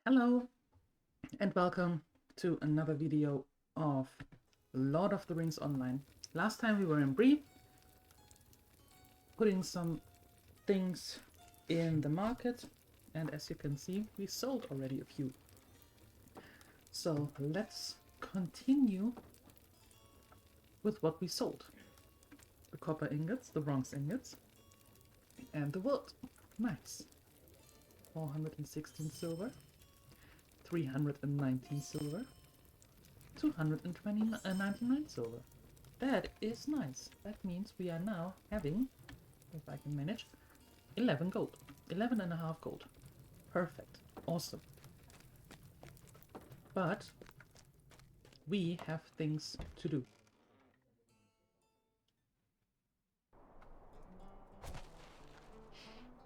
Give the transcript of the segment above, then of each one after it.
Hello and welcome to another video of Lord of the Rings Online. Last time we were in Bree, putting some things in the market, and as you can see, we sold already a few. So let's continue with what we sold. The copper ingots, the bronze ingots, and the wood. Nice. 416 silver. 319 silver, 299 silver. That is nice. That means we are now having, if I can manage, 11 gold. 11 and a half gold. Perfect. Awesome. But we have things to do.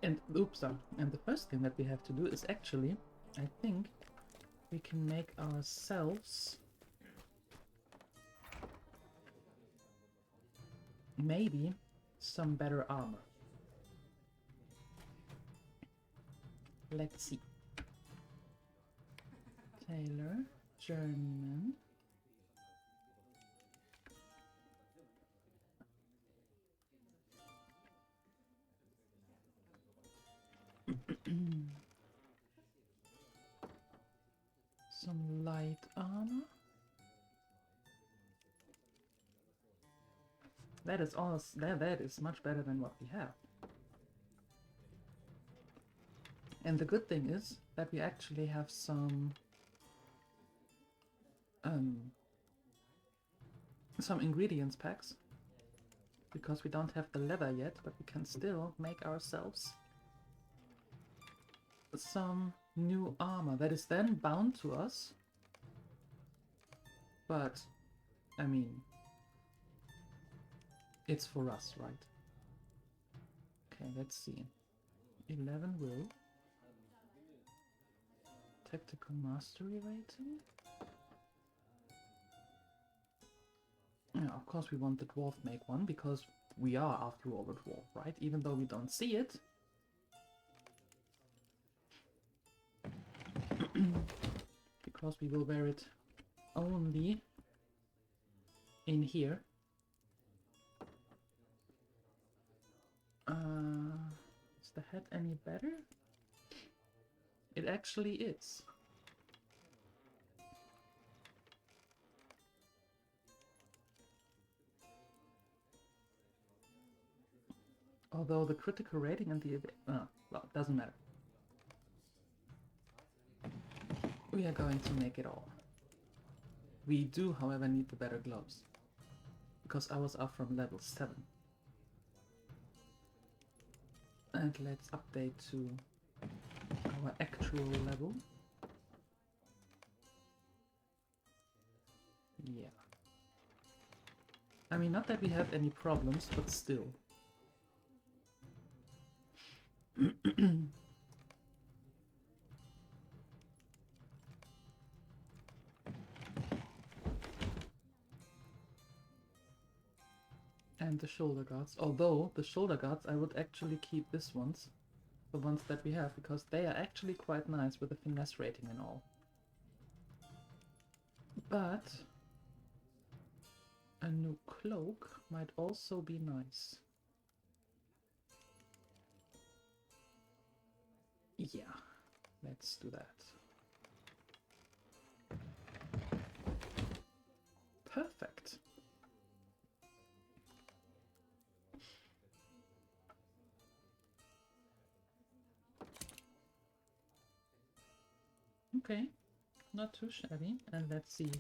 And and the first thing that we have to do is actually, I think, we can make ourselves maybe some better armor. Let's see. Tailor, journeyman. Some light armor. That is awesome. That is much better than what we have. And the good thing is that we actually have some ingredients packs, because we don't have the leather yet, but we can still make ourselves some new armor that is then bound to us. But I mean, it's for us, right? Okay, let's see. 11 will. Tactical mastery rating. Yeah, of course we want the dwarf make one, because we are after all a dwarf, right? Even though we don't see it. Because we will wear it only in here. Is the head any better? It actually is. Although the critical rating and the... well, it doesn't matter. We are going to make it all. We do, however, need the better gloves, because ours are from level 7. And let's update to our actual level. Yeah. I mean, not that we have any problems, but still. And the shoulder guards. Although, the shoulder guards, I would actually keep these ones. The ones that we have, because they are actually quite nice with the finesse rating and all. But a new cloak might also be nice. Yeah, let's do that. Perfect. Okay, not too shabby. And let's see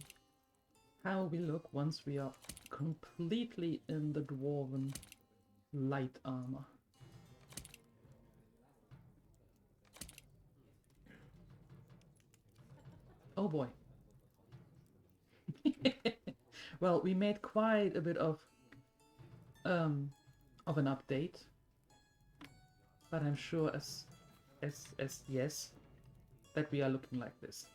how we look once we are completely in the dwarven light armor. Oh boy. Well, we made quite a bit of an update, but I'm sure as yes that we are looking like this.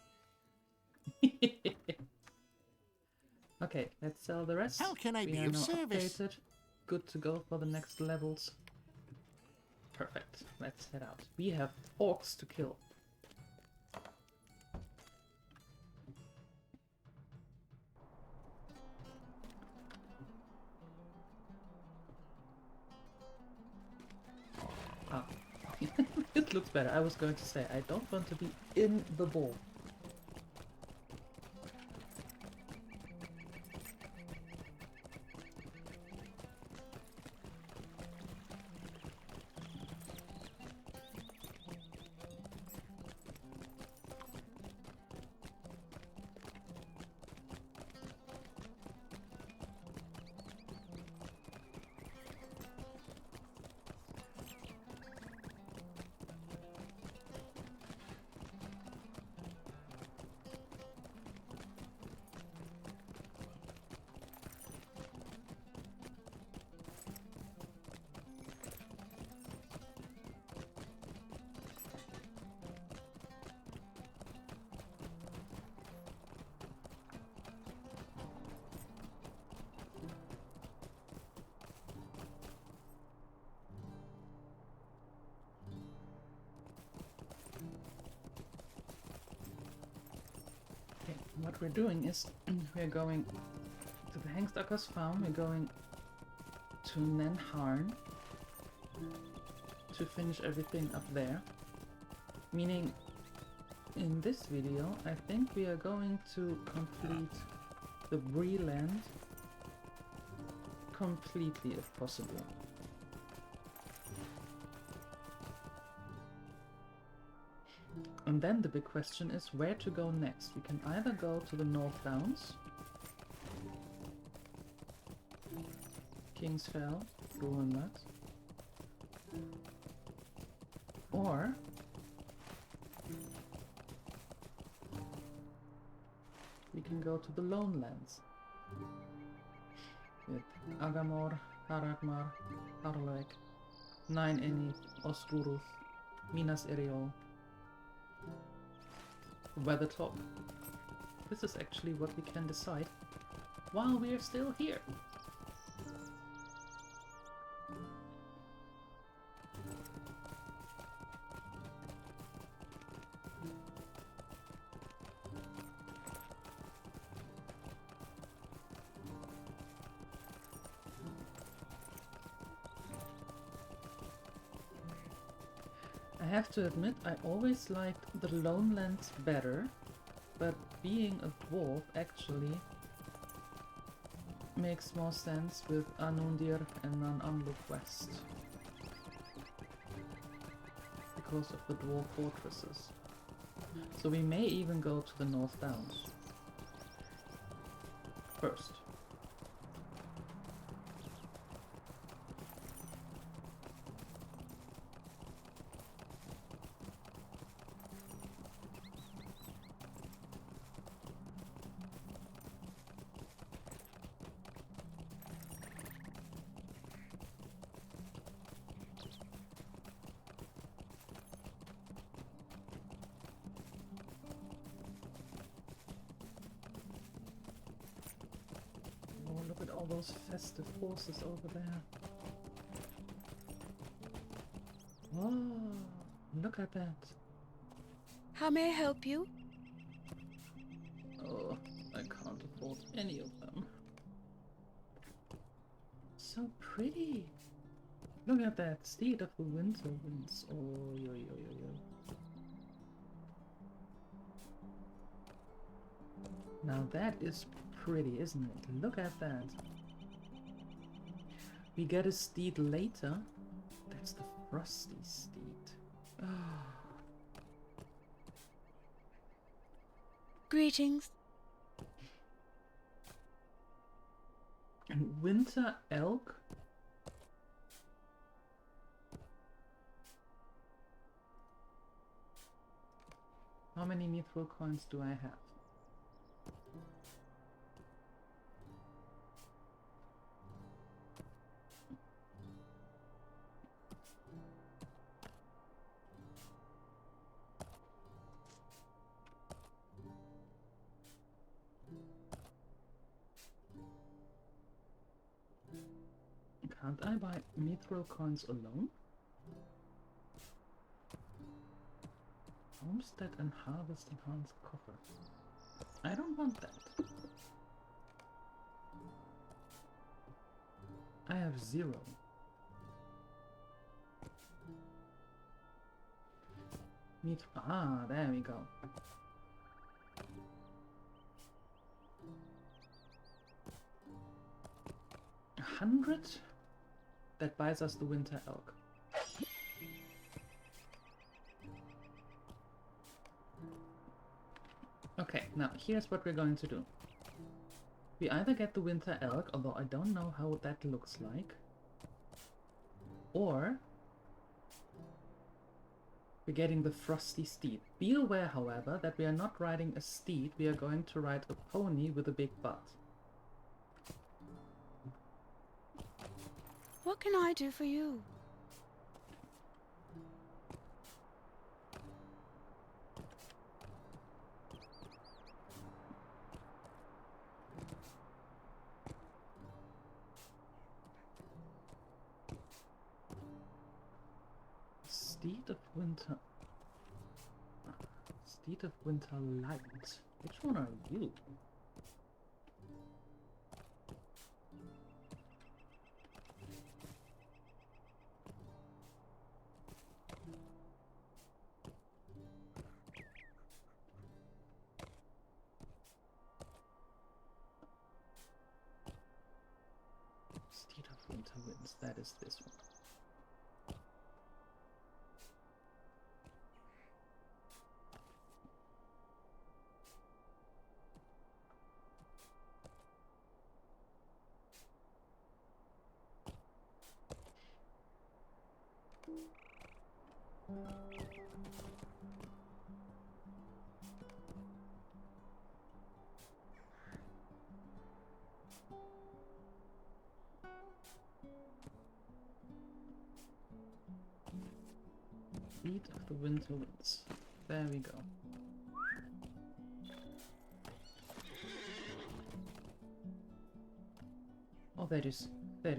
Okay, let's sell the rest. How can I we be are of now service? updated, good to go for the next levels. Perfect. Let's head out. We have orcs to kill. Ah. It looks better. I was going to say, I don't want to be in the ball. Okay, what we're doing is we're going to the Hengstackers farm, we're going to Nenharn to finish everything up there. Meaning, in this video, I think we are going to complete the Breland completely if possible. And then the big question is where to go next. We can either go to the North Downs, Kingsfell, DieLuette, or we can go to the Lonelands with Agamor, Haragmar, Harlek, Nine Eni, Ostruruth, Minas Eriol, Weathertop. This is actually what we can decide while we're still here. I have to admit, I always liked the Lonelands better, but being a dwarf actually makes more sense with Anundir and Nan Amluk West because of the dwarf fortresses. So we may even go to the North Downs first. Oh, look at all those festive horses over there. Oh, look at that. How may I help you? Oh, I can't afford any of them. So pretty. Look at that, Steed of the Winter Winds. Oh, yo, yo, yo, yo. Now that is pretty, isn't it? Look at that. We get a steed later. That's the Frosty Steed. Greetings. And winter elk? How many mithril coins do I have? Can't I buy mithril coins alone? Homestead and harvest enhanced copper. I don't want that. I have 0. Ah, there we go. 100? That buys us the winter elk. Okay, now here's what we're going to do. We either get the winter elk, although I don't know how that looks like, or we're getting the frosty steed. Be aware, however, that we are not riding a steed, we are going to ride a pony with a big butt. What can I do for you? Steed of Winter... Steed of Winter Light. Which one are you? Steed of Winter Winds, that is this one. Steed of the Winter Winds. There we go. Oh, that is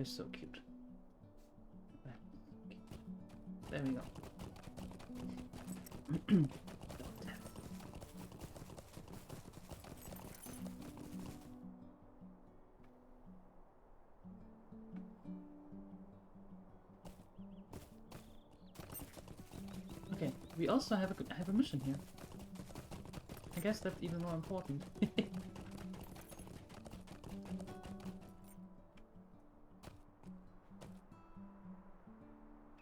so cute. There we go. Okay, we also have a mission here. I guess that's even more important.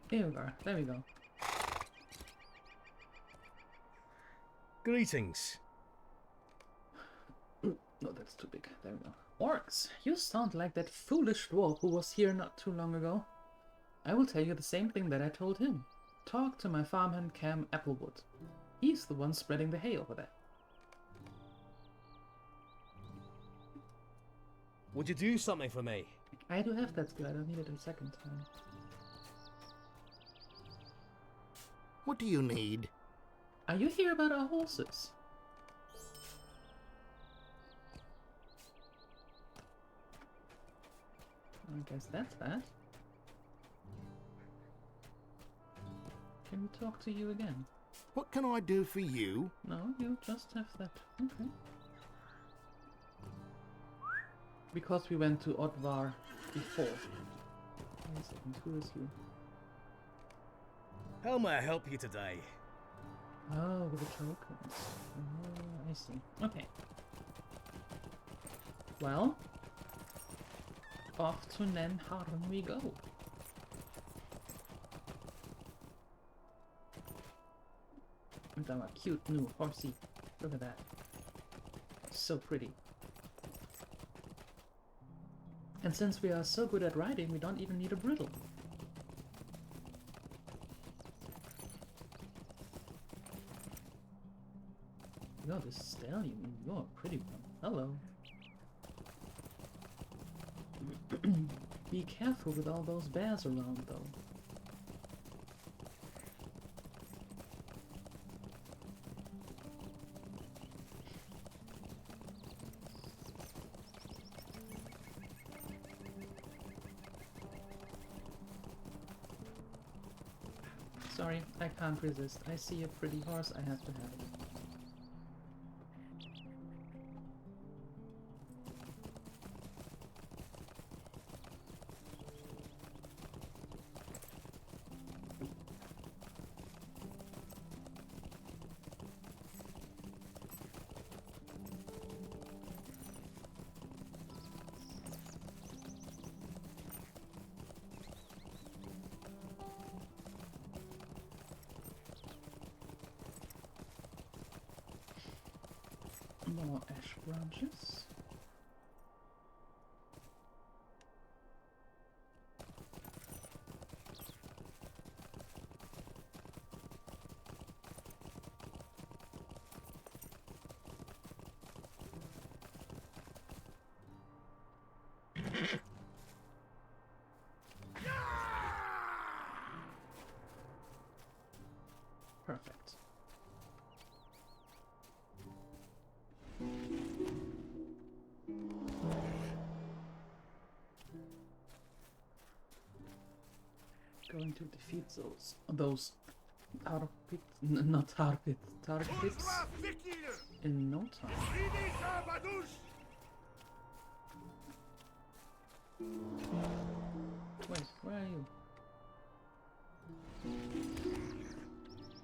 Here we are. There we go. Greetings. No, that's too big. There we go. Orcs, you sound like that foolish dwarf who was here not too long ago. I will tell you the same thing that I told him. Talk to my farmhand Cam Applewood. He's the one spreading the hay over there. Would you do something for me? I do have that skill. I don't need it a second time. What do you need? Are you here about our horses? I guess that's that. Can we talk to you again? What can I do for you? No, you just have that. Okay. Because we went to Odvar before. Wait a second, who is you? How may I help you today? Oh, with the tokens. Oh, I see. Okay. Well, off to Nenharn we go. With our cute new horsey. Look at that. So pretty. And since we are so good at riding, we don't even need a bridle. Yo, this stallion, you're a pretty one. Hello. Be careful with all those bears around, though. Sorry, I can't resist. I see a pretty horse, I have to have it. More ash branches. Perfect. Going to defeat those not targets in no time. Wait, where are you?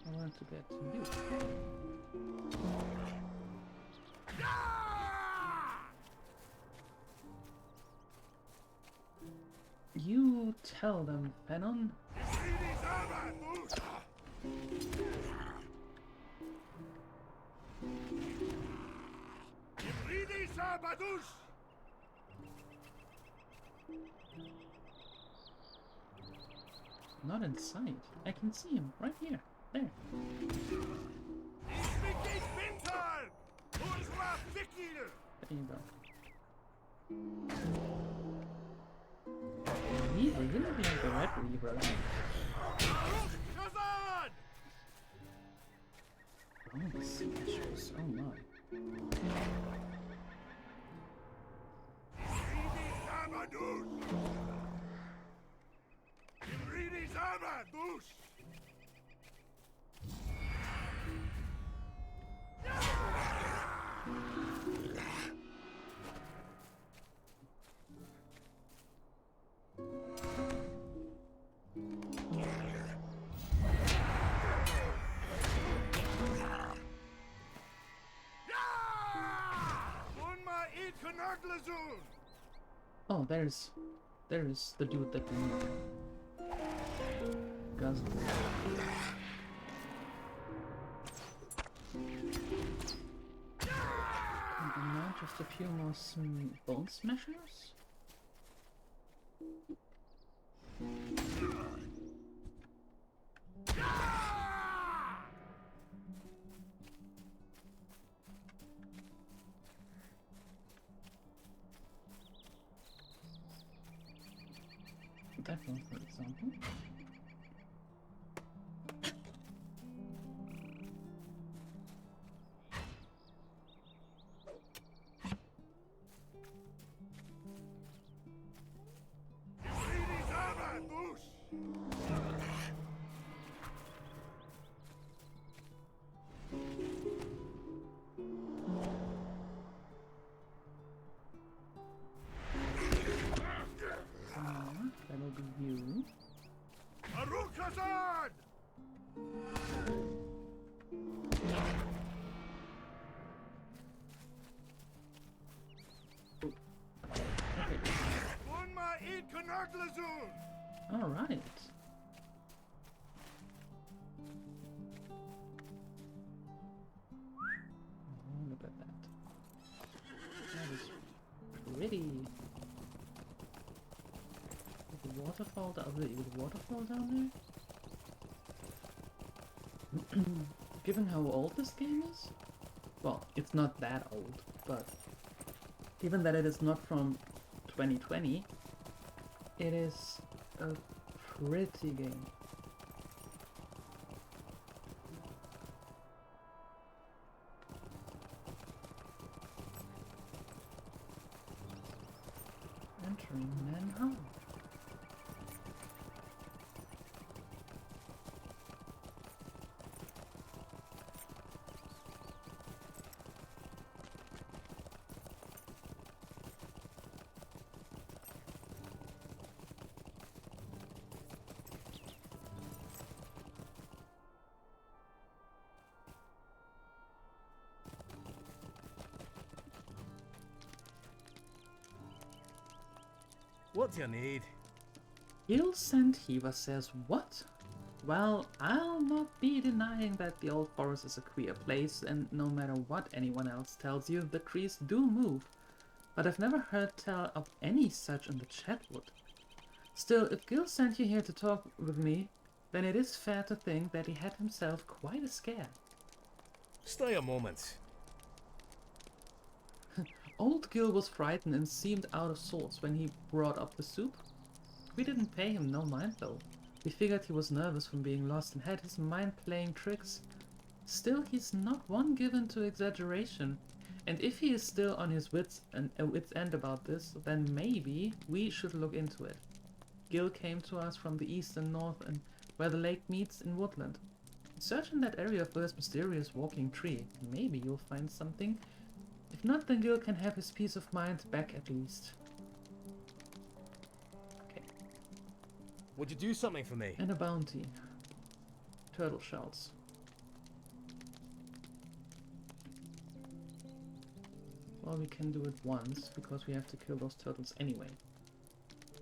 I want to get to you. You tell them, Fenon. Not in sight. I can see him right here. There. There you go. Weaver, you look like the Red Weaver. Oh, the sea issues. Oh my. Oh, there's the dude that we need. Guzzle. And now just a few more bone smashers. That one, for example. That'll be you. All right. Oh, look at that. That is pretty. waterfall, the other waterfall down there? Given how old this game is? Well, it's not that old, but given that it is not from 2020, it is a pretty game. Entering Manhunt. What do you need? Gil Sandheaver says, what? Well, I'll not be denying that the old forest is a queer place, and no matter what anyone else tells you, the trees do move. But I've never heard tell of any such in the Chatwood. Still, if Gil sent you here to talk with me, then it is fair to think that he had himself quite a scare. Stay a moment. Old Gil was frightened and seemed out of sorts when he brought up the soup. We didn't pay him no mind though. We figured he was nervous from being lost and had his mind playing tricks. Still, he's not one given to exaggeration. And if he is still on his wits end about this, then maybe we should look into it. Gil came to us from the east and north and where the lake meets in woodland. Search in that area for this mysterious walking tree. Maybe you'll find something. If not, then Gil can have his peace of mind back at least. Okay. Would you do something for me? And a bounty. Turtle shells. Well, we can do it once, because we have to kill those turtles anyway.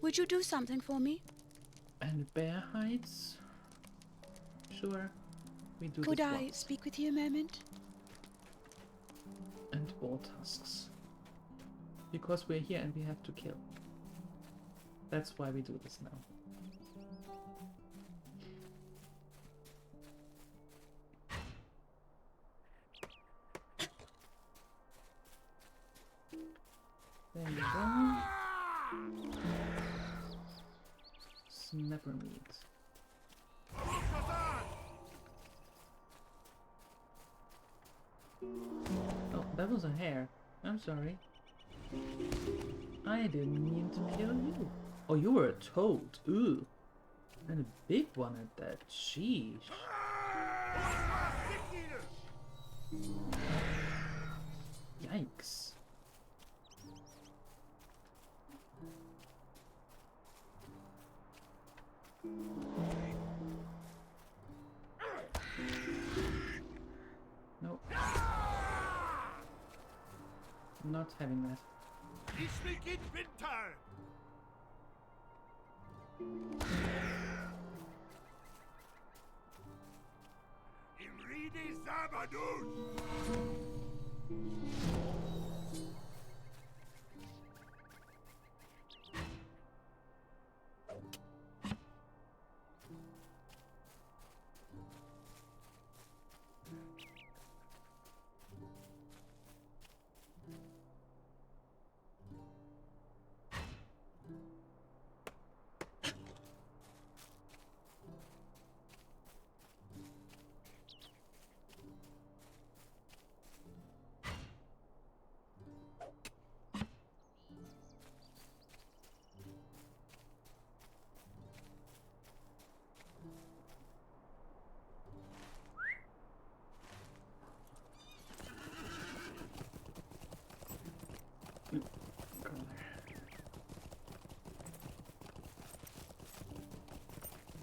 Would you do something for me? And bear hides? Sure. We do Could this I once. speak with you a moment? And boar tusks. Because we're here and we have to kill. That's why we do this now. There you go. Snapper meat. Oh, that was a hare. I'm sorry. I didn't mean to kill you. Oh, you were a toad. Ooh. And a big one at that. Sheesh. Yikes. Nope. Not having that. You speak in winter. Iridi Zabadus.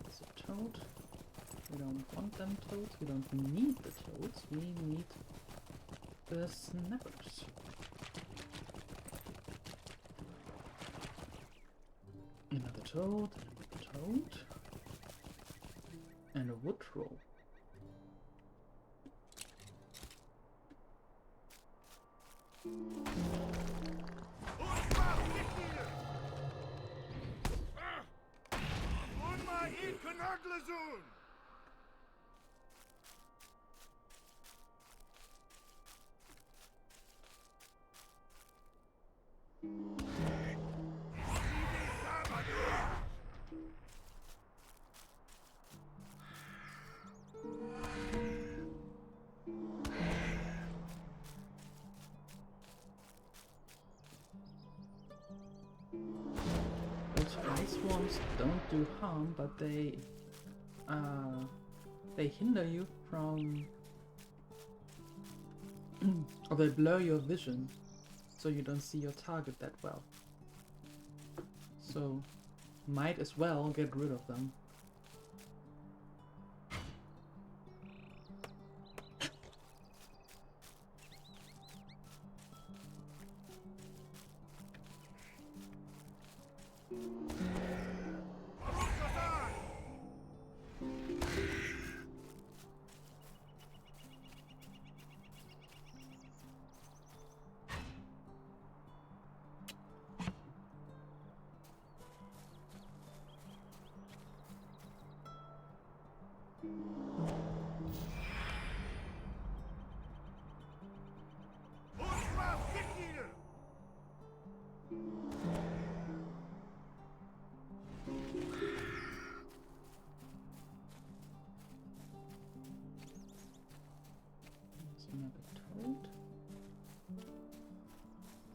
That's a toad. We don't want them toads. We don't need the toads. We need the snappers. Another toad, and a wood troll. swarms don't do harm, but they hinder you from, or they blur your vision, so you don't see your target that well. So, might as well get rid of them.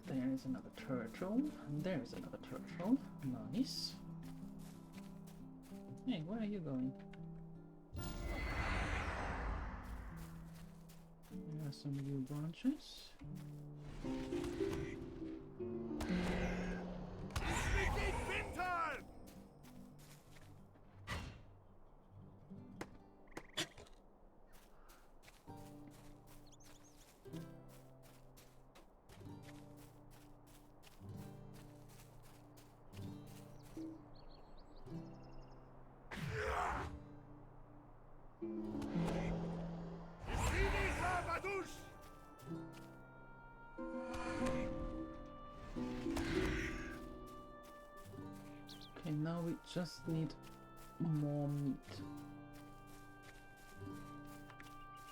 There is another turtle. There is another turtle. Nice. Hey, where are you going? There are some new branches. Okay, now we just need more meat.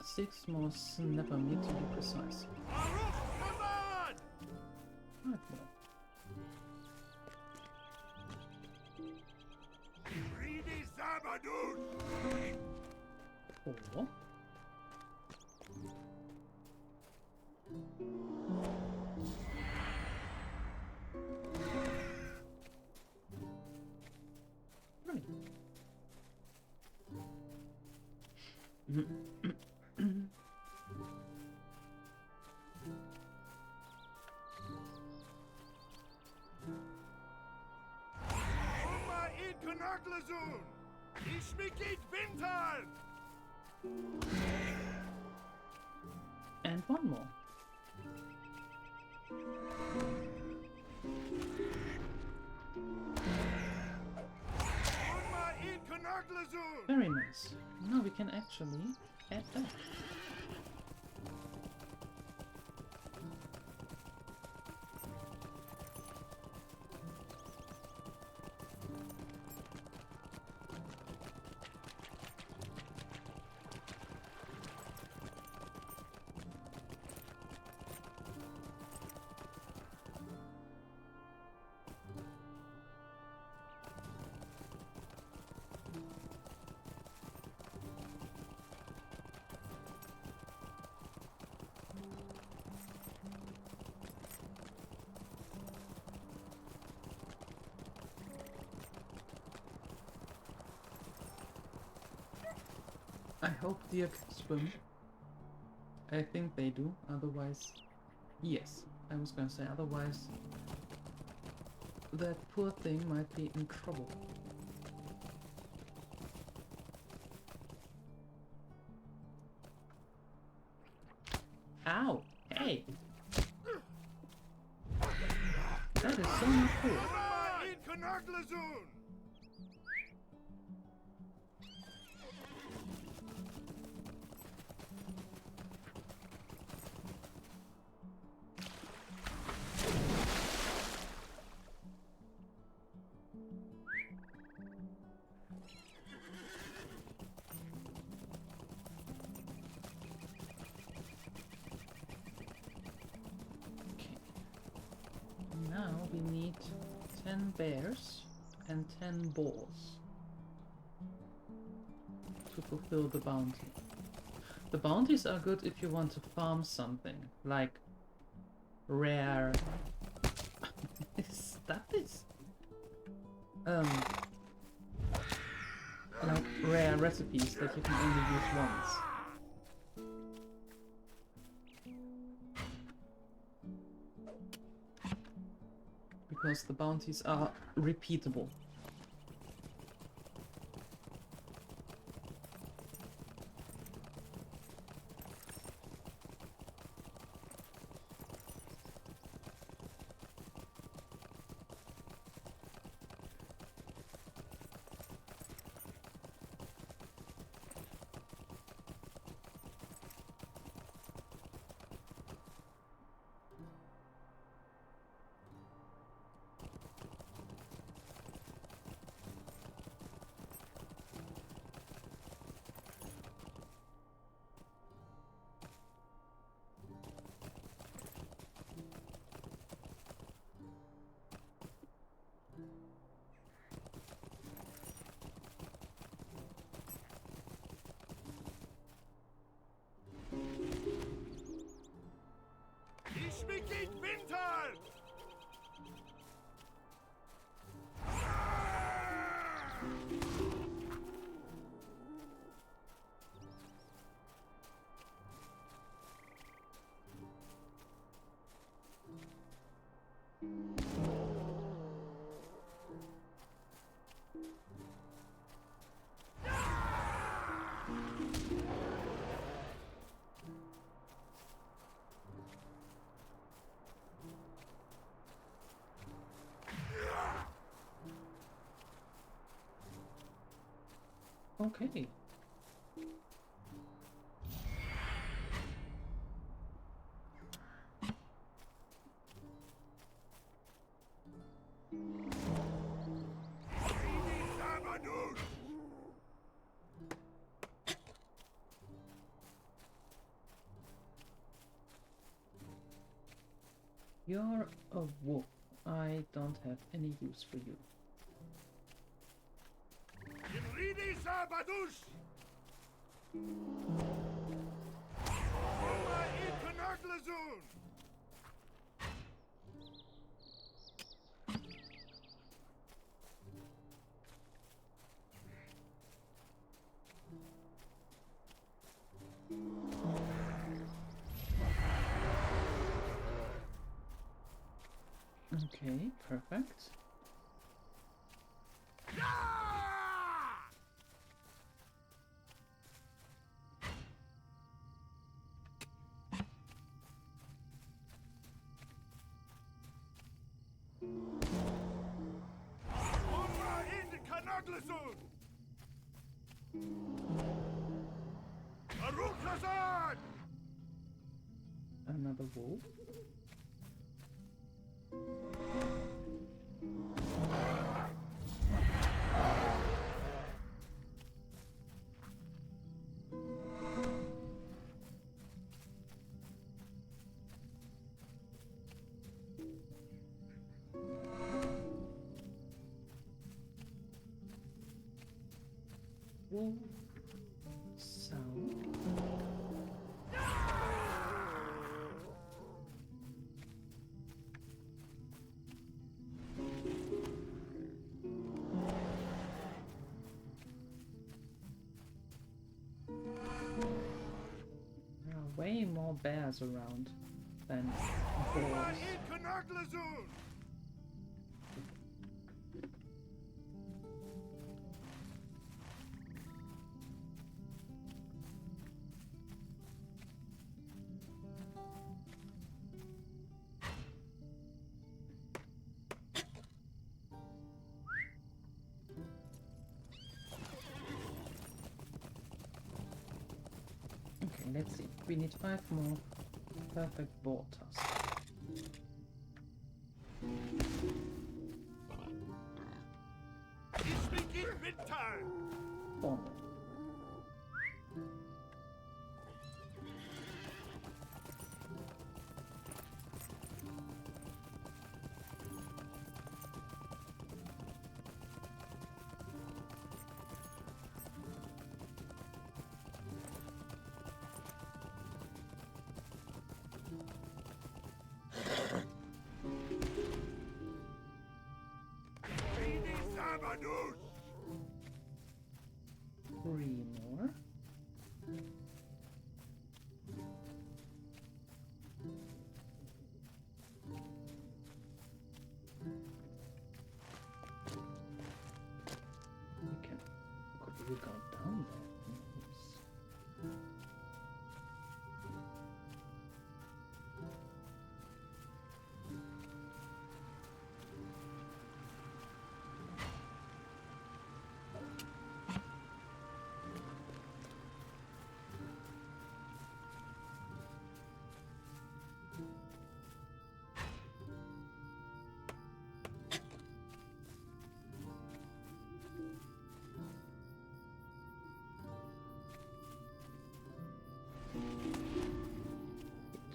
6 more snapper meat to be precise. Right, well. Four. Right. And one more. Very nice. Now we can actually add that. I hope deer can swim. I think they do, otherwise... Yes, I was gonna say otherwise... That poor thing might be in trouble. Ow! Hey! That is so not cool. Now we need 10 bears and 10 boars to fulfill the bounty. The bounties are good if you want to farm something, like rare... Is that this? like rare recipes that you can only use once. Because the bounties are repeatable. Ich bin Winter! Okay. You're a wolf. I don't have any use for you. Okay, perfect. Another wolf. Wolf sound. There are way more bears around than boars. Okay, let's see. We need 5 more perfect boar tusks. Spawn them.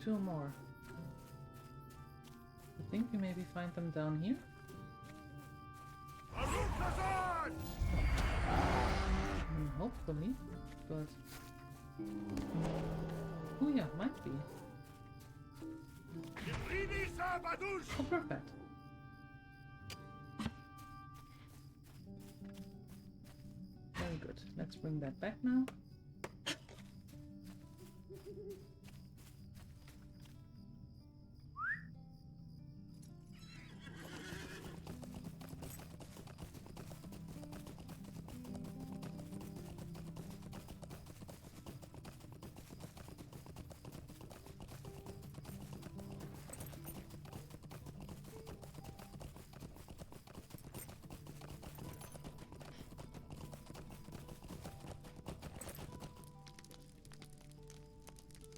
2 more. I think we maybe find them down here. Hopefully, but oh yeah, might be. Oh, perfect. Very good. Let's bring that back now.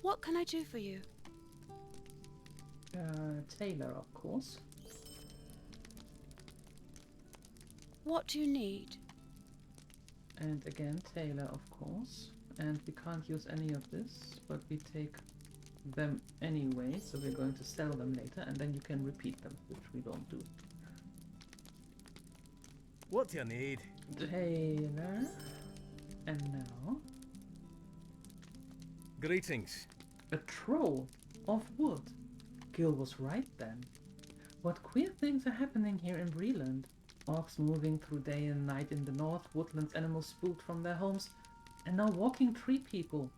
What can I do for you? Tailor, of course. What do you need? And again, tailor, of course. And we can't use any of this, but we take them anyway, so we're going to sell them later, and then you can repeat them, which we don't do. What do you need? Tailor. And now... Greetings. a troll of wood. Gil was right then. What queer things are happening here in Breland? Orcs moving through day and night in the north, woodlands animals spooked from their homes, and now walking tree people.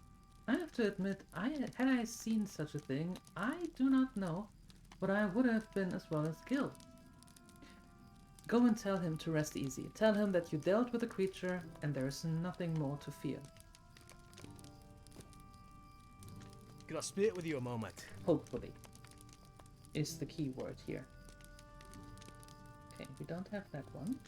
I have to admit, had I seen such a thing, I do not know, but I would have been as well as Gil. Go and tell him to rest easy. Tell him that you dealt with a creature, and there is nothing more to fear. Can I speak with you a moment? Hopefully, is the key word here. Okay, we don't have that one.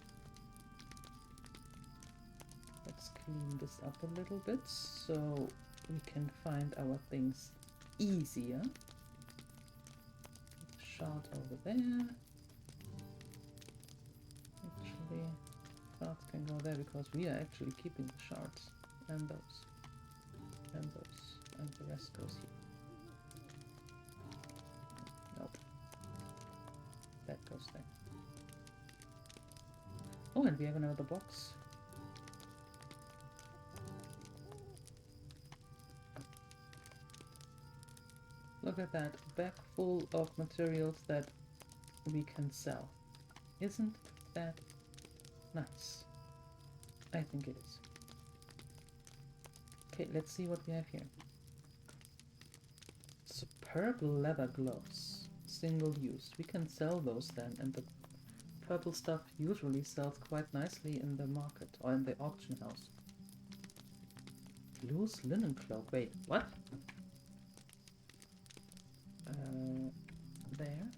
Let's clean this up a little bit so we can find our things easier. Shard over there. Actually, shards can go there because we are actually keeping the shards. And those. And those. And the rest goes here. Nope. That goes there. Oh, and we have another box. Look at that, bag full of materials that we can sell. Isn't that nice? I think it is. Okay, let's see what we have here. Superb leather gloves. Single use. We can sell those then, and the purple stuff usually sells quite nicely in the market or in the auction house. Loose linen cloak. Wait, what? There.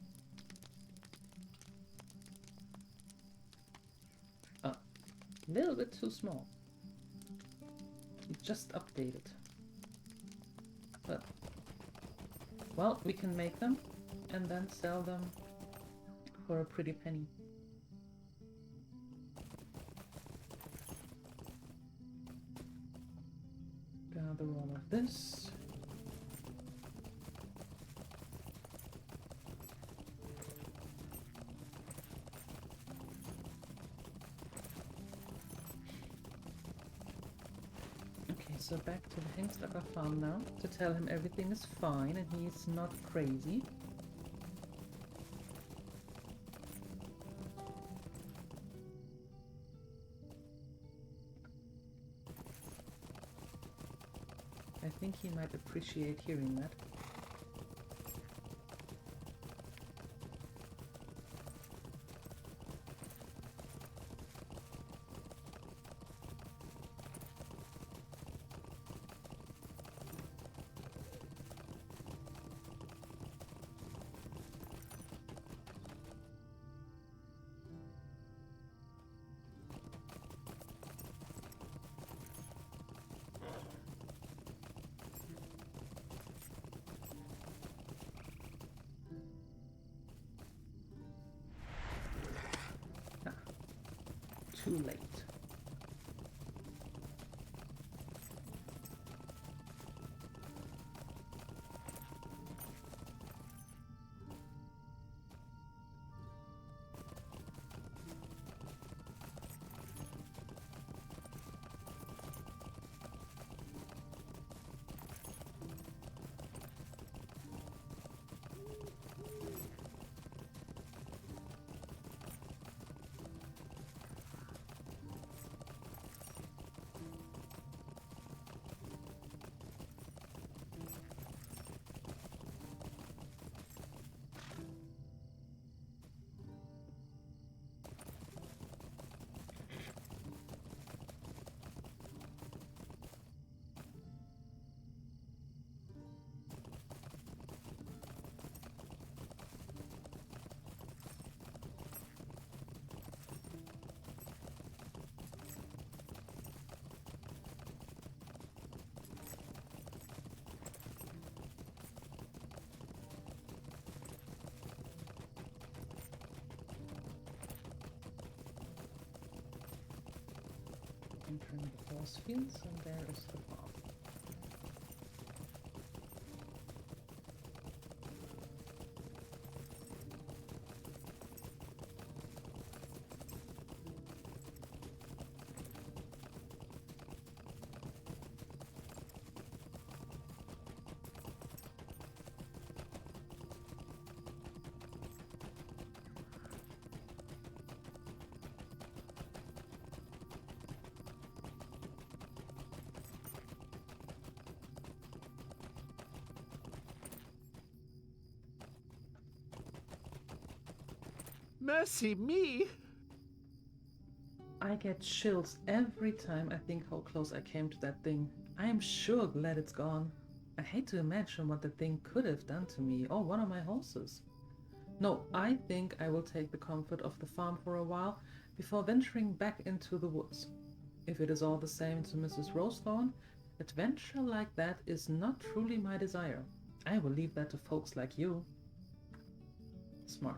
Ah, a little bit too small. We just updated. But, well, we can make them and then sell them for a pretty penny. Gather all of this. So back to the Hengstacker farm now, to tell him everything is fine and he's not crazy. I think he might appreciate hearing that. Too late. And the horse fields, and there is the farm. Mercy me! I get chills every time I think how close I came to that thing. I am sure glad it's gone. I hate to imagine what the thing could have done to me or one of my horses. No, I think I will take the comfort of the farm for a while before venturing back into the woods. If it is all the same to Mrs. Rosethorn, adventure like that is not truly my desire. I will leave that to folks like you. Smart.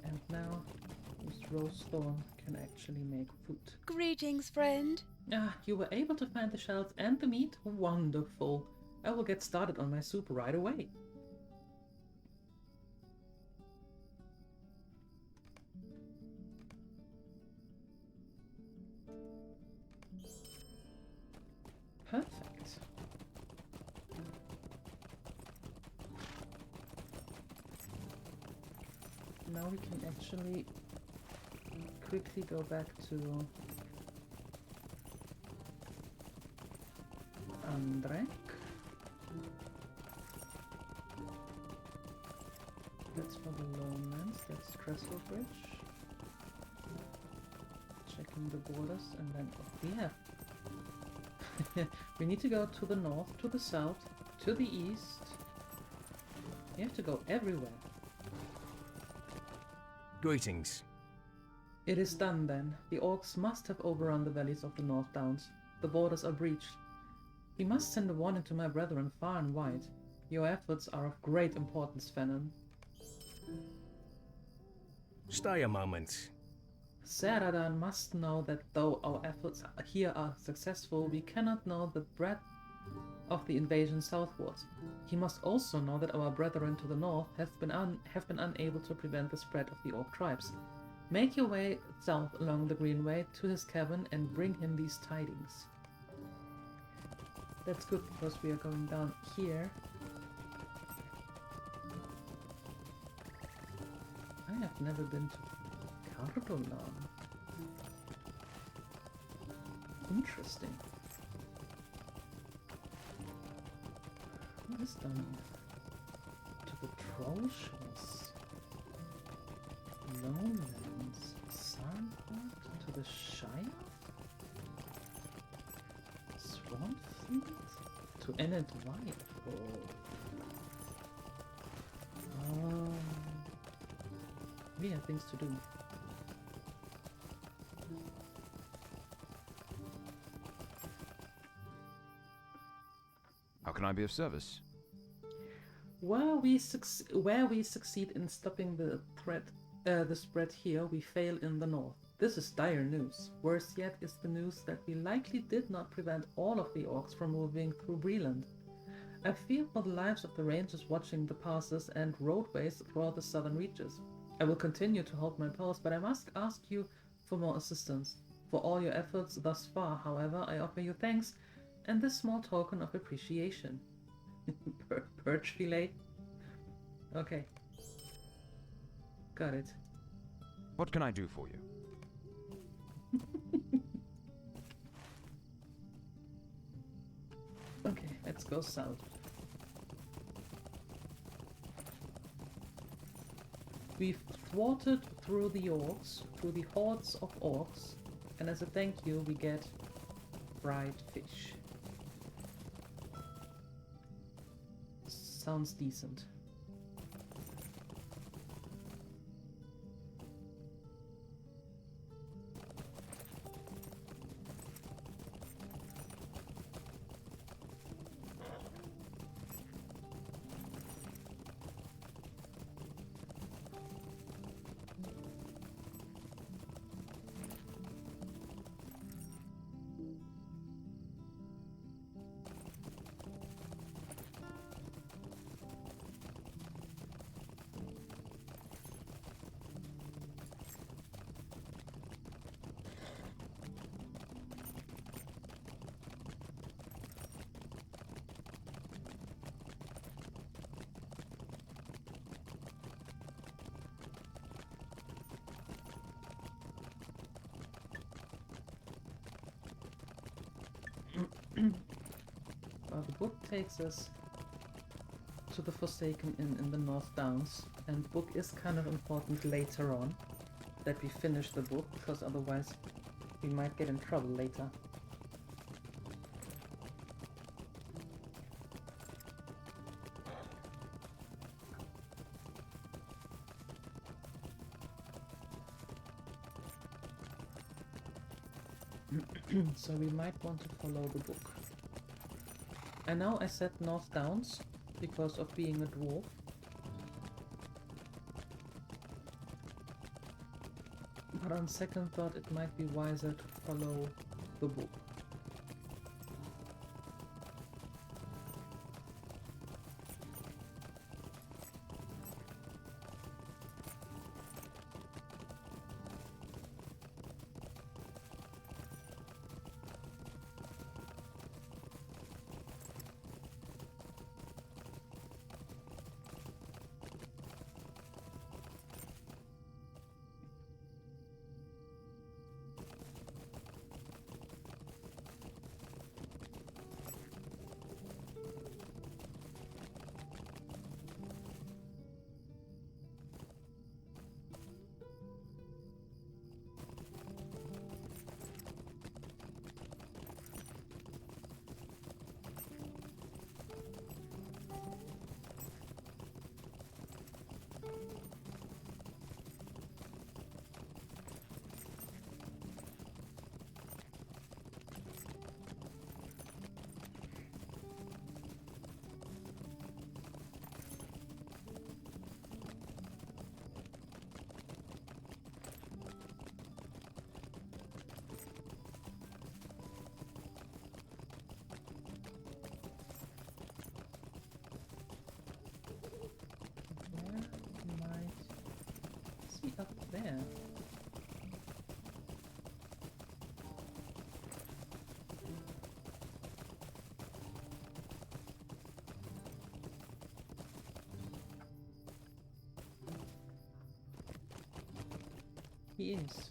And now, Miss Rosethorn can actually make food. Greetings, friend. Ah, you were able to find the shells and the meat? Wonderful. I will get started on my soup right away. Perfect. Now we can actually quickly go back to Andrek. That's for the lowlands, that's Trestle Bridge. Checking the borders, and then we have. We need to go to the north, to the south, to the east. You have to go everywhere. Greetings. It is done then. The orcs must have overrun the valleys of the North Downs. The borders are breached. We must send a warning to my brethren far and wide. Your efforts are of great importance, Fennon. Stay a moment. Seradan must know that though our efforts here are successful, we cannot know the breadth of the invasion southwards. He must also know that our brethren to the north have been unable to prevent the spread of the orc tribes. Make your way south along the Greenway to his cabin and bring him these tidings. That's good because we are going down here. I have never been to Cardolan. Interesting. What is done to the Troll Shores? Lowlands, Sandport, to the Shire? Swanfleet? To Enid White? We have things to do. How can I be of service? Where we succeed in stopping the spread here, we fail in the north. This is dire news. Worse yet is the news that we likely did not prevent all of the orcs from moving through Breland. I fear for the lives of the rangers watching the passes and roadways throughout the southern reaches. I will continue to hold my post, but I must ask you for more assistance. For all your efforts thus far, however, I offer you thanks and this small token of appreciation. Perch fillet? Okay. Got it. What can I do for you? Okay, let's go south. We've thwarted through the orcs, through the hordes of orcs, and as a thank you we get fried fish. Sounds decent. Well, the book takes us to the Forsaken Inn in the North Downs, and the book is kind of important later on that we finish the book, because otherwise we might get in trouble later. So we might want to follow the book. I know I said North Downs because of being a dwarf. But on second thought it might be wiser to follow the book. Up there. He is.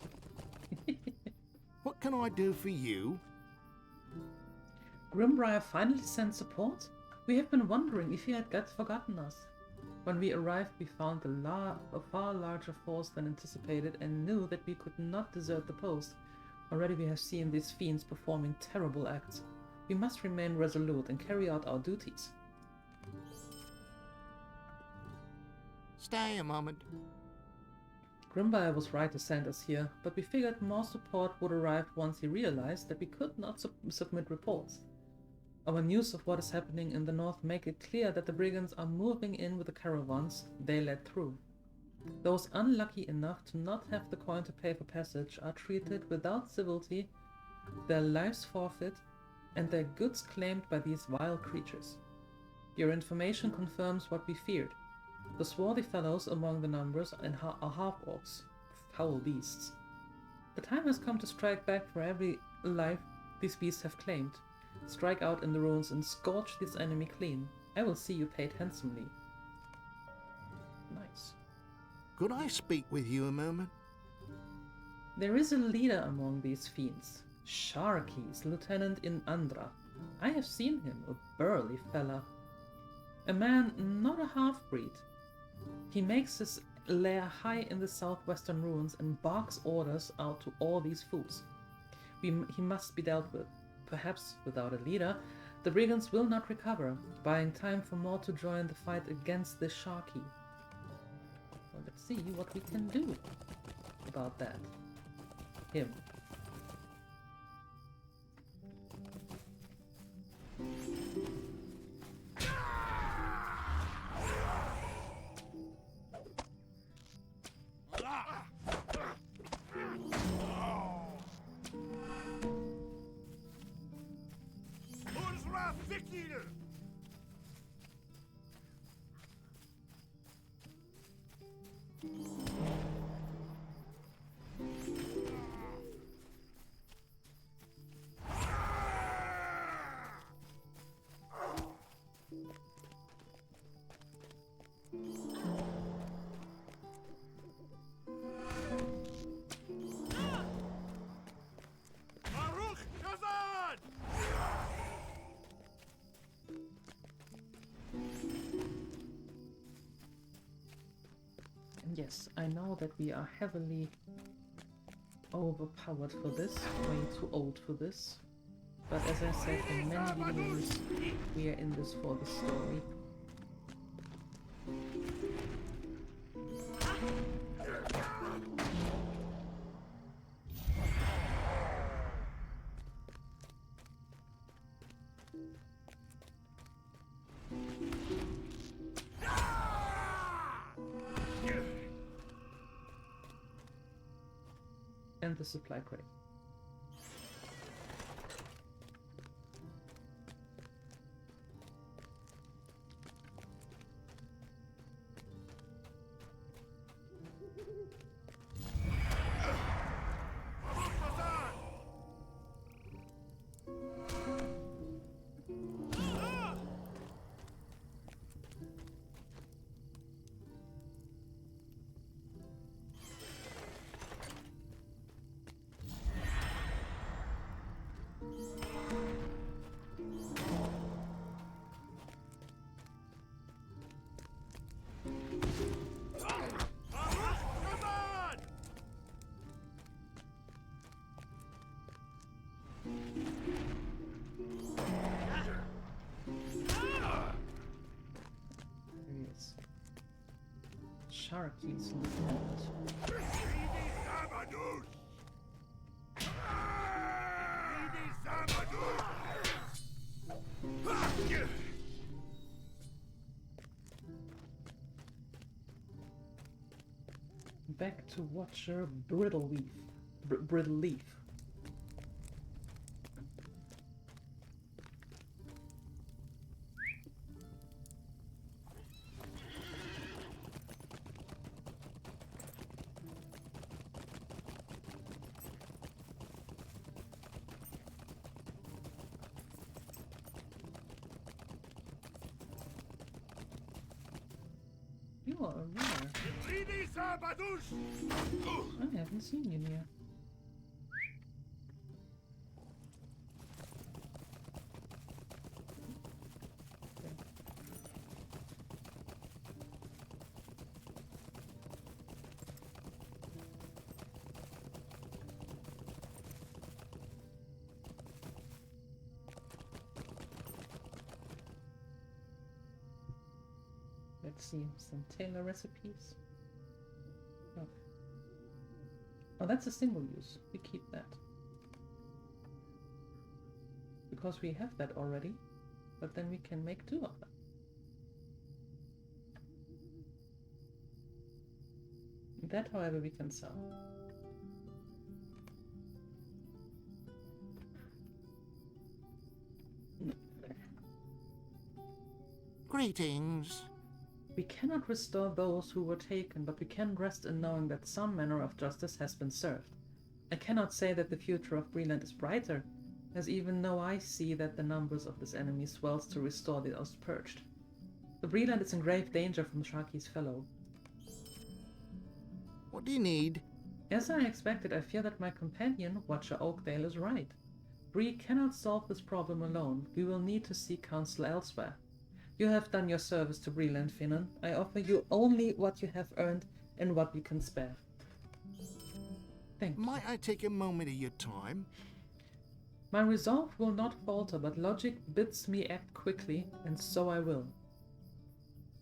What can I do for you? Grimbriar finally sent support? We have been wondering if he had forgotten us. When we arrived, we found a far larger force than anticipated and knew that we could not desert the post. Already we have seen these fiends performing terrible acts. We must remain resolute and carry out our duties. Stay a moment. Grimbriar was right to send us here, but we figured more support would arrive once he realized that we could not submit reports. Our news of what is happening in the north make it clear that the brigands are moving in with the caravans they led through. Those unlucky enough to not have the coin to pay for passage are treated without civility, their lives forfeit, and their goods claimed by these vile creatures. Your information confirms what we feared. The swarthy fellows among the numbers are half-orcs, foul beasts. The time has come to strike back for every life these beasts have claimed. Strike out in the ruins and scorch this enemy clean. I will see you paid handsomely. Nice. Could I speak with you a moment? There is a leader among these fiends. Sharkey's lieutenant in Andra. I have seen him, a burly fella. A man, not a half-breed. He makes his lair high in the southwestern ruins and barks orders out to all these fools. He must be dealt with. Perhaps without a leader, the brigands will not recover, buying time for more to join the fight against the Sharkey. Well, let's see what we can do about that. Him. Yes, I know that we are heavily overpowered for this, way too old for this. But as I said in many videos, we are in this for the story. And the supply crate. Sharkies in the front. Back to Watcher Brittleleaf. Brittleleaf. You are a rare. I haven't seen you here. Okay. Let's see, some Taylor recipes. Oh. Oh, that's a single use. We keep that. Because we have that already, but then we can make 2 of them. That, however, we can sell. Greetings. We cannot restore those who were taken, but we can rest in knowing that some manner of justice has been served. I cannot say that the future of Breland is brighter, as even though I see that the numbers of this enemy swells to restore those purged. The Breland is in grave danger from Sharky's fellow. What do you need? As I expected, I fear that my companion, Watcher Oakdale, is right. Bree cannot solve this problem alone. We will need to seek counsel elsewhere. You have done your service to Breland, Finan. I offer you only what you have earned and what we can spare. Thank you. Might I take a moment of your time? My resolve will not falter, but logic bids me act quickly, and so I will.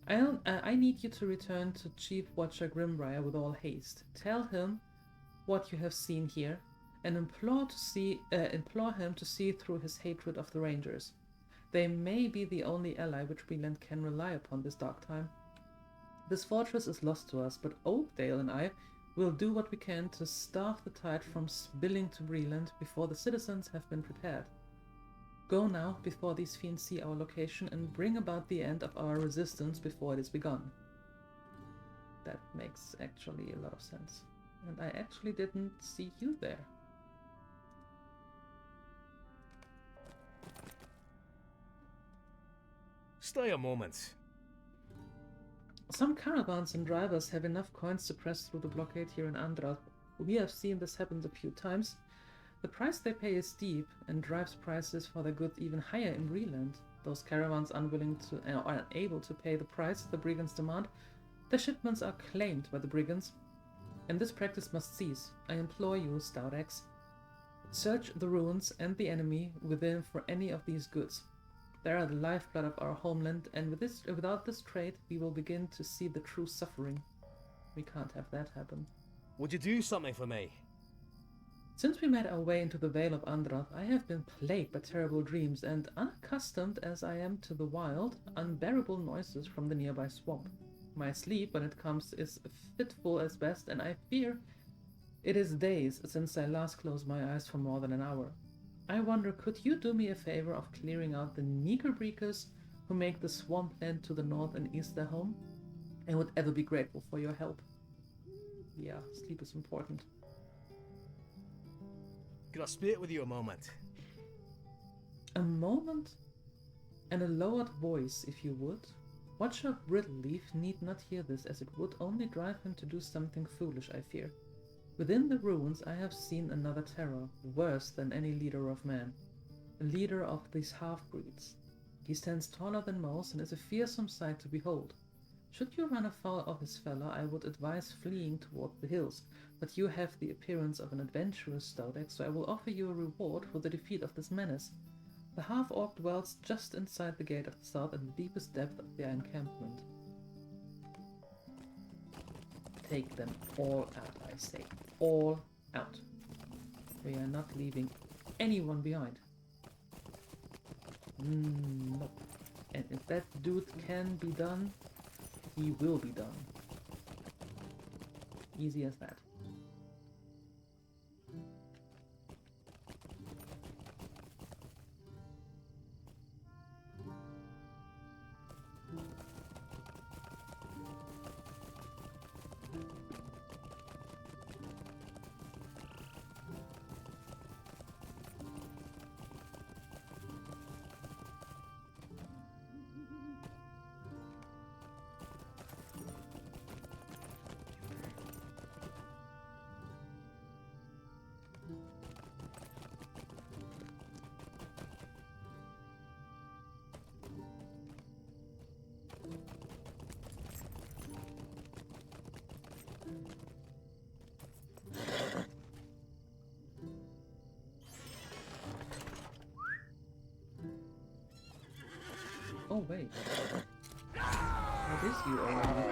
I need you to return to Chief Watcher Grimbriar with all haste. Tell him what you have seen here, and implore him to see through his hatred of the Rangers. They may be the only ally which Breland can rely upon this dark time. This fortress is lost to us, but Oakdale and I will do what we can to starve the tide from spilling to Breland before the citizens have been prepared. Go now, before these fiends see our location, and bring about the end of our resistance before it is begun. That makes actually a lot of sense. And I actually didn't see you there. Stay a moment. Some caravans and drivers have enough coins to press through the blockade here in Andral. We have seen this happen a few times. The price they pay is steep and drives prices for their goods even higher in Breland. Those caravans unwilling to or unable to pay the price the brigands demand The shipments are claimed by the brigands, and this practice must cease. I implore you, Stout Axe. Search the ruins and the enemy within for any of these goods. They are the lifeblood of our homeland, and without this trade, we will begin to see the true suffering. We can't have that happen. Would you do something for me? Since we made our way into the Vale of Andrath, I have been plagued by terrible dreams, and unaccustomed as I am to the wild, unbearable noises from the nearby swamp. My sleep, when it comes, is fitful as best, and I fear it is days since I last closed my eyes for more than an hour. I wonder, could you do me a favor of clearing out the Niggerbreakers who make the swampland to the north and east their home? I would ever be grateful for your help. Yeah, sleep is important. Could I speak with you a moment? A moment? And a lowered voice, if you would. Watcher Brittleleaf need not hear this, as it would only drive him to do something foolish, I fear. Within the ruins I have seen another terror, worse than any leader of men. A leader of these half-breeds. He stands taller than most and is a fearsome sight to behold. Should you run afoul of his fellow, I would advise fleeing toward the hills, but you have the appearance of an adventurous, Stout Axe, so I will offer you a reward for the defeat of this menace. The half-orc dwells just inside the gate of the south at the deepest depth of their encampment. Take them all out, I say. All out. We are not leaving anyone behind. Nope. And if that dude can be done, he will be done. Easy as that. Oh wait. That is you already.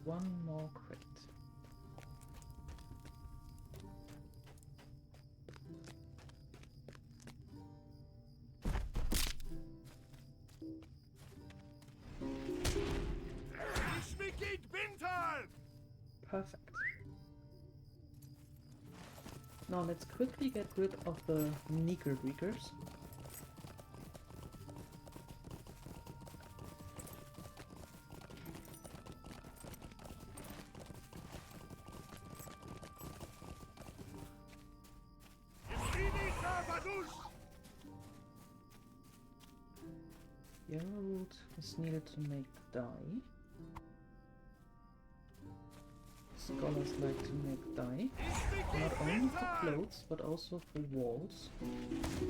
one more crate. Perfect. Now let's quickly get rid of the Nickelbreakers. Yellow root is needed to make dye. Scholars like to make dye, not only for clothes, but also for walls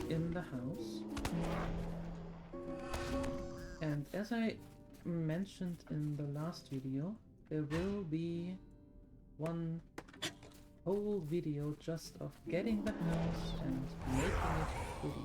in the house. And as I mentioned in the last video, there will be one whole video just of getting the house and making it pretty.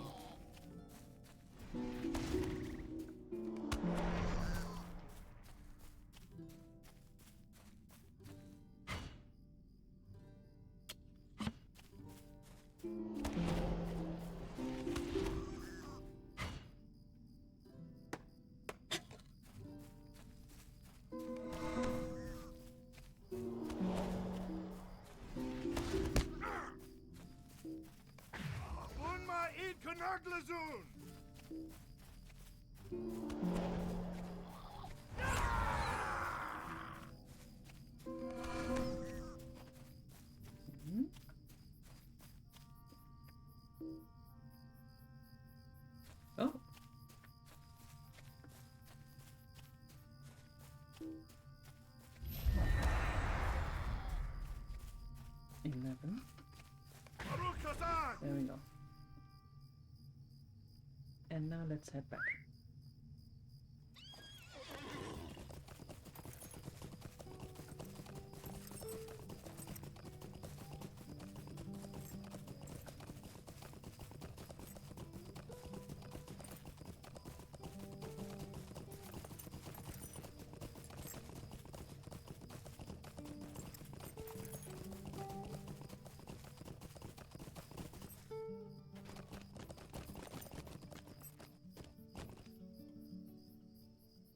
Oh. $11. There we go. And now let's head back.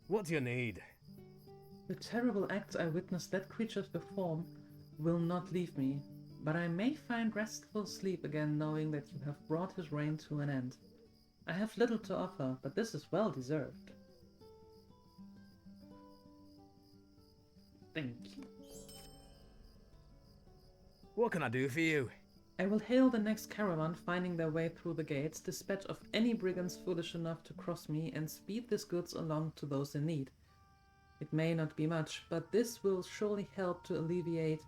What do you need? The terrible acts I witnessed that creatures perform will not leave me, but I may find restful sleep again knowing that you have brought his reign to an end. I have little to offer, but this is well deserved. Thank you. What can I do for you? I will hail the next caravan finding their way through the gates, dispatch of any brigands foolish enough to cross me, and speed these goods along to those in need. It may not be much, but this will surely help to alleviate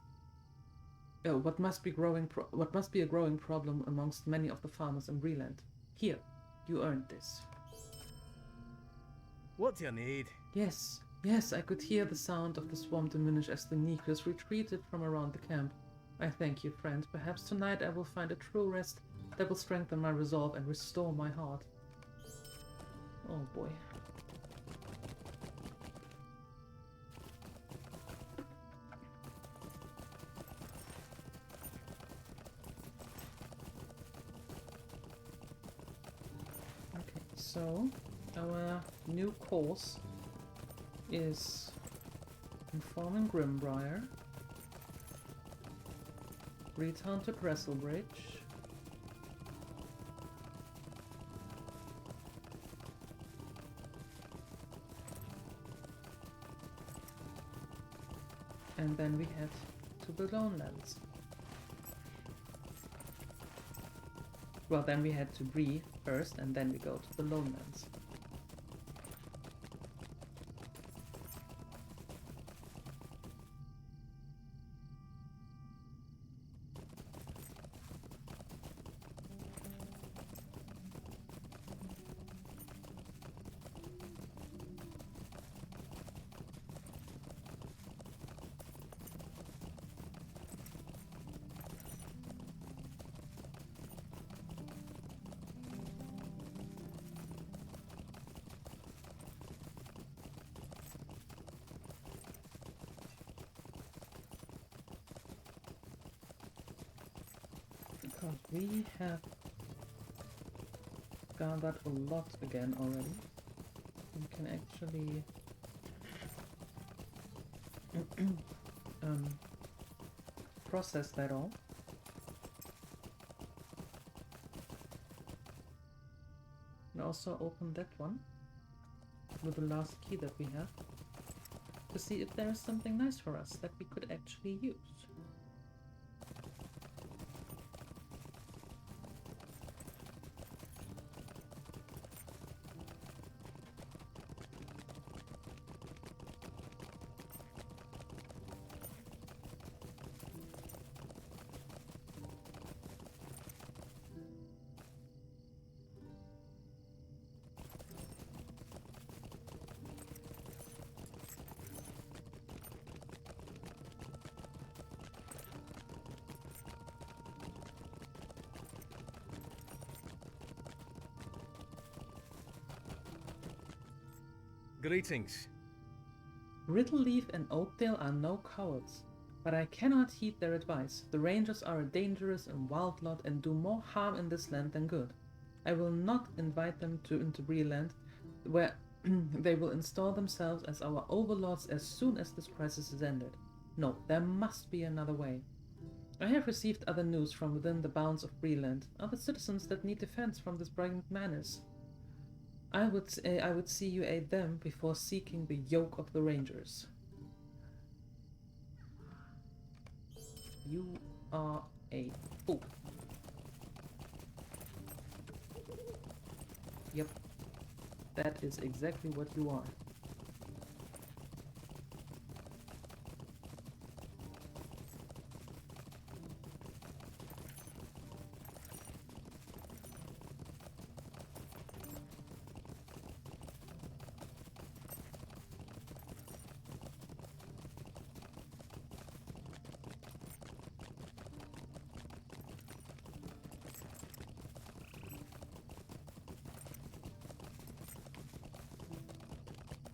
what must be a growing problem amongst many of the farmers in Breland. Here, you earned this. What do you need? Yes, I could hear the sound of the swarm diminish as the Nekus retreated from around the camp. I thank you, friend. Perhaps tonight I will find a true rest that will strengthen my resolve and restore my heart. Oh boy. Okay, so our new course is informing Grimbriar, return to Gresselbridge, and then we head to the Lowlands. Well, then we head to Bree first, and then we go to the Lowlands. because we have gathered a lot again already. We can actually process that all. And also open that one with the last key that we have to see if there is something nice for us that we could actually use. Greetings. Riddleleaf and Oakdale are no cowards, but I cannot heed their advice. The Rangers are a dangerous and wild lot and do more harm in this land than good. I will not invite them into Breeland, where they will install themselves as our overlords as soon as this crisis is ended. No, there must be another way. I have received other news from within the bounds of Breeland, other citizens that need defense from this brigand menace. I would see you aid them before seeking the yoke of the Rangers. You are a fool. Yep, that is exactly what you are.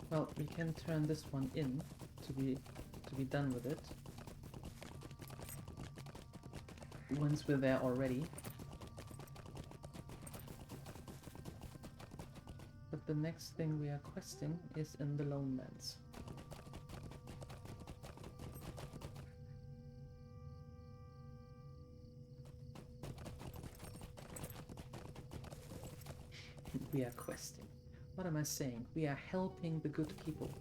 Well, we can turn this one in to be done with it. Once we're there already. But the next thing we are questing is in the Lone Lands. We are questing. What am I saying? We are helping the good people.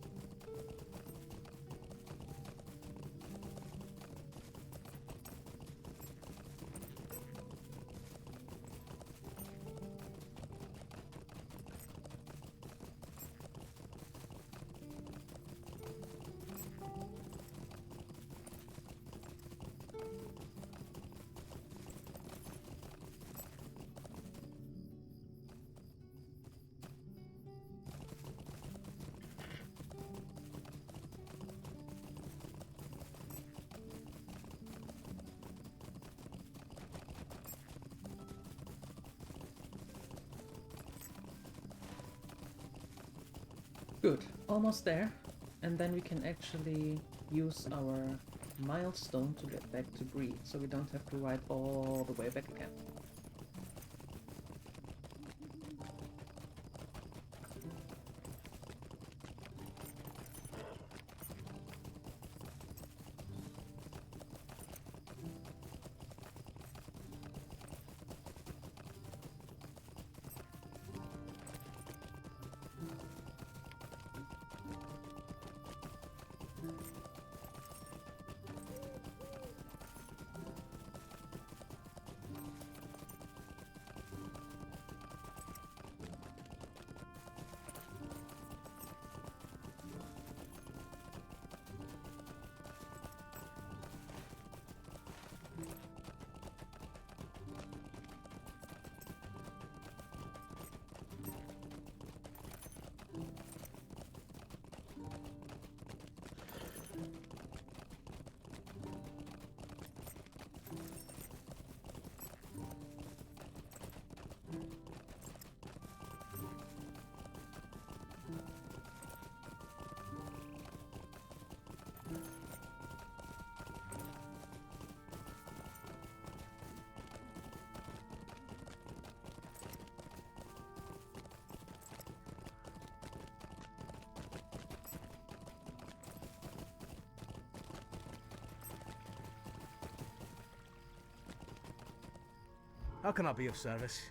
Good, almost there. And then we can actually use our milestone to get back to Bree, so we don't have to ride all the way back again. How can I be of service?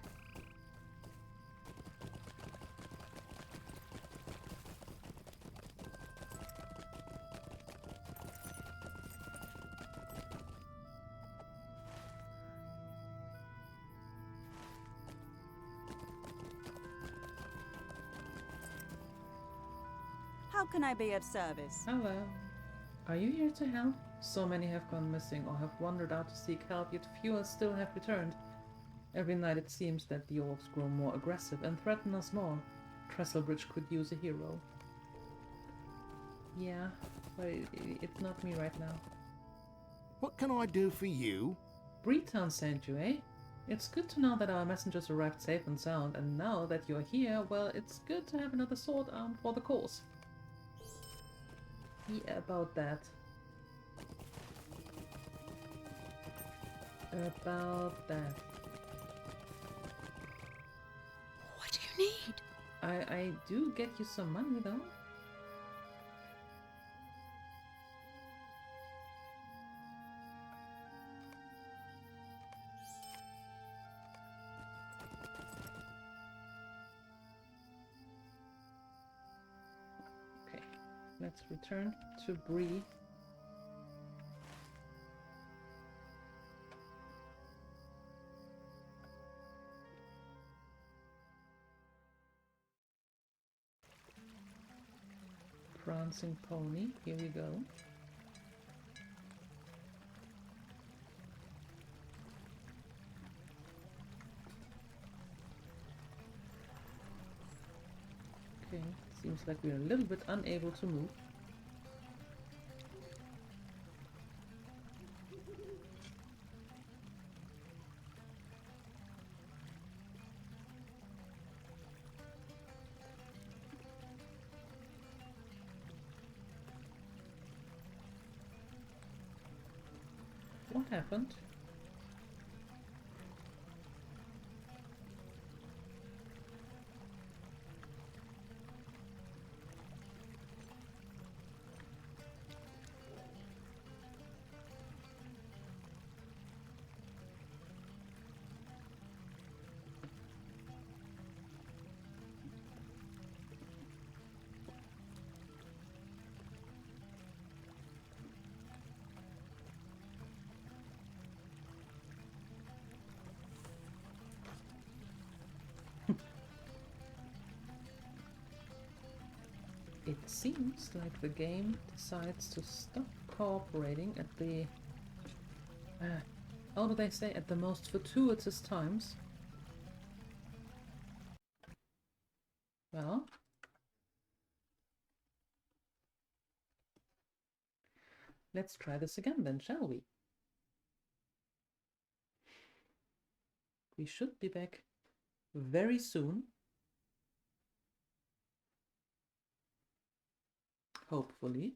How can I be of service? Hello. Are you here to help? So many have gone missing or have wandered out to seek help, yet fewer still have returned. Every night it seems that the orcs grow more aggressive and threaten us more. Trestlebridge could use a hero. Yeah, but it's not me right now. What can I do for you? Breetown sent you, eh? It's good to know that our messengers arrived safe and sound, and now that you're here, well, it's good to have another sword armed for the cause. Yeah, about that. About that. What do you need? I do get you some money, though. Okay, let's return to Bree. Prancing pony, here we go. Okay, seems like we're a little bit unable to move. What happened? It seems like the game decides to stop cooperating at the... how do they say? At the most fortuitous times. Well... let's try this again then, shall we? We should be back very soon. Hopefully.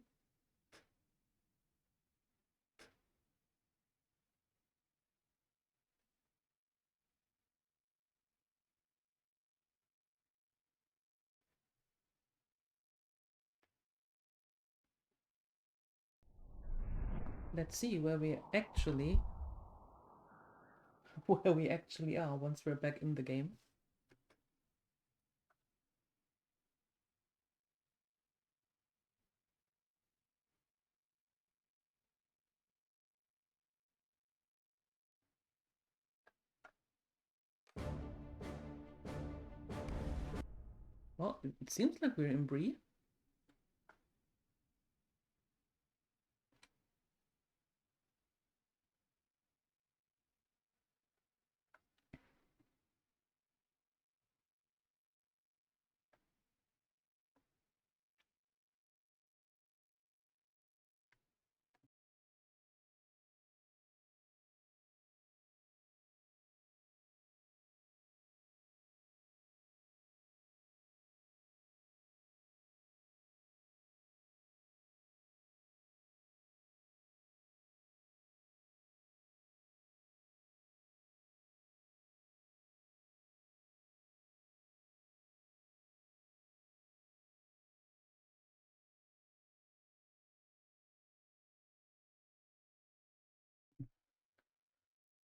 Let's see where we actually are once we're back in the game. Well, it seems like we're in Bree.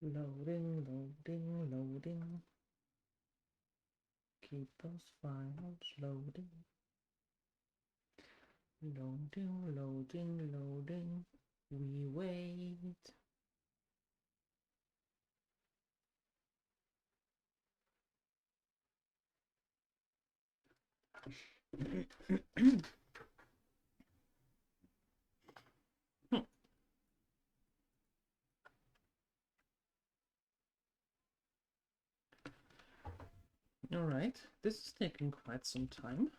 Loading, loading, keep those files loading. Loading, loading, loading. We wait. Alright, this is taking quite some time.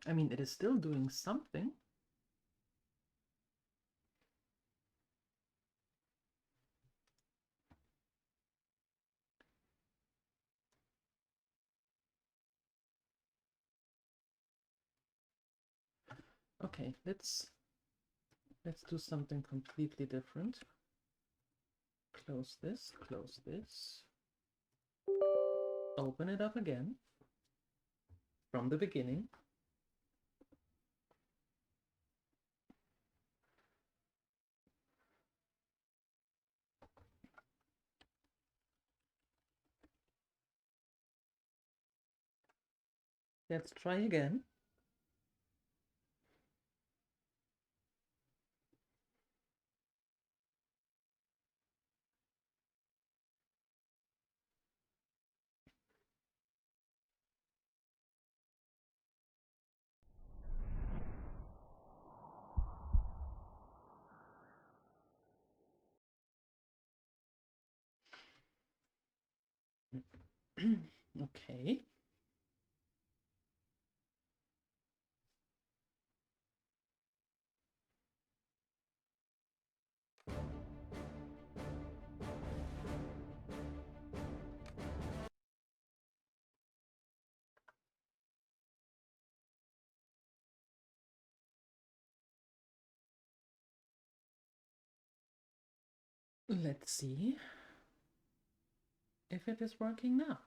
I mean, it is still doing something. Okay, let's do something completely different. Close this, close this. Open it up again. From the beginning. Let's try again. Okay. Let's see if it is working now.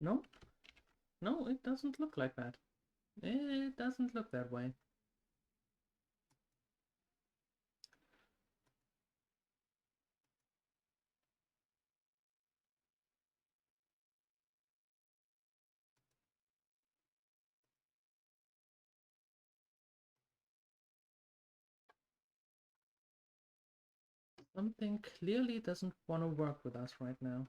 No? No, it doesn't look like that. It doesn't look that way. Something clearly doesn't want to work with us right now.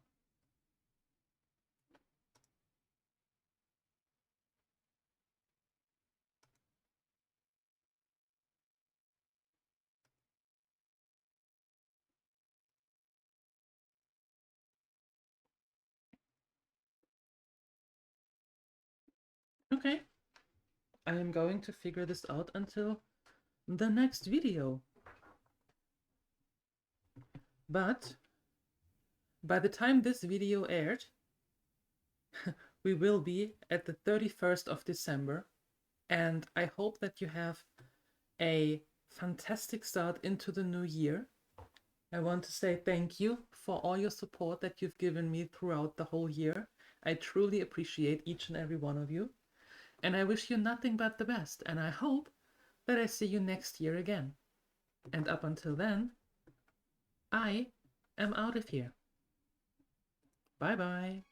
Okay. I am going to figure this out until the next video. But by the time this video aired, we will be at the 31st of December, and I hope that you have a fantastic start into the new year. I want to say thank you for all your support that you've given me throughout the whole year. I truly appreciate each and every one of you, and I wish you nothing but the best, and I hope that I see you next year again. And up until then, I am out of here. Bye bye.